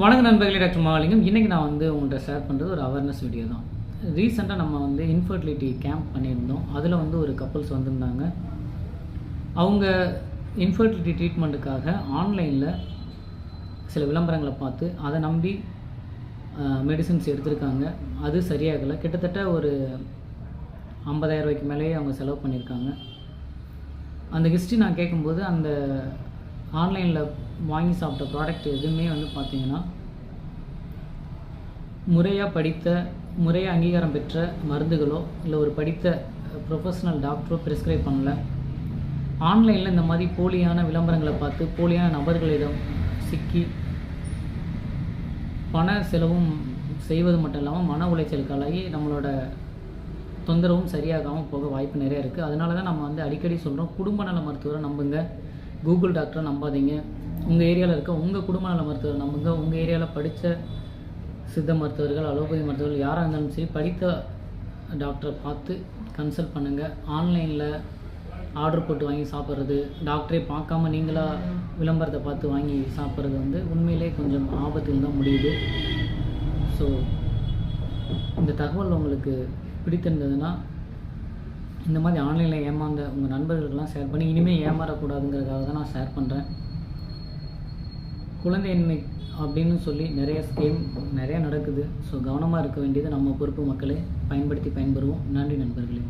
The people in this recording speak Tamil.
வணக்கம் நண்பர்களே, டாக்டர் மகாலிங்கம். இன்றைக்கி நான் உங்கள்கிட்ட ஷேர் பண்ணுறது ஒரு அவேர்னஸ் வீடியோ தான். ரீசெண்டாக நம்ம இன்ஃபர்டிலிட்டி கேம்ப் பண்ணியிருந்தோம். அதில் ஒரு கப்புள்ஸ் வந்திருந்தாங்க. அவங்க இன்ஃபர்டிலிட்டி ட்ரீட்மெண்ட்டுக்காக ஆன்லைனில் சில விளம்பரங்களை பார்த்து அதை நம்பி மெடிசின்ஸ் எடுத்திருக்காங்க. அது சரியாகலை. கிட்டத்தட்ட ஒரு 50,000 ரூபாய்க்கு மேலேயே அவங்க செலவு பண்ணியிருக்காங்க. அந்த ஹிஸ்ட்ரி நான் கேட்கும்போது அந்த ஆன்லைனில் வாங்கி சாப்பிட்ட ப்ராடக்ட் எதுவுமே பார்த்திங்கன்னா முறையாக அங்கீகாரம் பெற்ற மருந்துகளோ இல்லை ஒரு படித்த ப்ரொஃபஷ்னல் டாக்டரோ ப்ரிஸ்கிரைப் பண்ணல. ஆன்லைனில் இந்த மாதிரி போலியான விளம்பரங்களை பார்த்து போலியான நபர்களிடம் சிக்கி பண செலவும் செய்வது மட்டும் இல்லாமல் மன உளைச்சலுக்காலாகி நம்மளோட தொந்தரவும் சரியாகாமல் போக வாய்ப்பு நிறையா இருக்குது. அதனால தான் நம்ம அடிக்கடி சொல்கிறோம், குடும்ப நல மருத்துவரை நம்புங்க, கூகுள் டாக்டரை நம்பாதீங்க. உங்கள் ஏரியாவில் இருக்க உங்கள் குடும்ப நல மருத்துவரை நம்புங்க. உங்கள் ஏரியாவில் படித்த சித்த மருத்துவர்கள், அலோபதி மருத்துவர்கள் யாராக இருந்தாலும் சரி, படித்த டாக்டரை பார்த்து கன்சல்ட் பண்ணுங்கள். ஆன்லைனில் ஆர்டர் போட்டு வாங்கி சாப்பிட்றது, டாக்டரே பார்க்காம நீங்களாக விளம்பரத்தை பார்த்து வாங்கி சாப்பிட்றது உண்மையிலே கொஞ்சம் ஆபத்தில் தான் முடியுது. ஸோ இந்த தகவல் உங்களுக்கு பிடித்திருந்ததுன்னா இந்த மாதிரி ஆன்லைனில் ஏமாந்த உங்கள் நண்பர்களுக்கெல்லாம் ஷேர் பண்ணி இனிமேல் ஏமாறக்கூடாதுங்கிறதுக்காக தான் நான் ஷேர் பண்ணுறேன். குழந்தையின்மை அப்படின்னு சொல்லி நிறைய ஸ்கீம் நிறையா நடக்குது. ஸோ கவனமாக இருக்க வேண்டியது நம்ம பொறுப்பு. மக்களே பயன்படுத்தி பயன்பெறுவோம். நன்றி நண்பர்களே.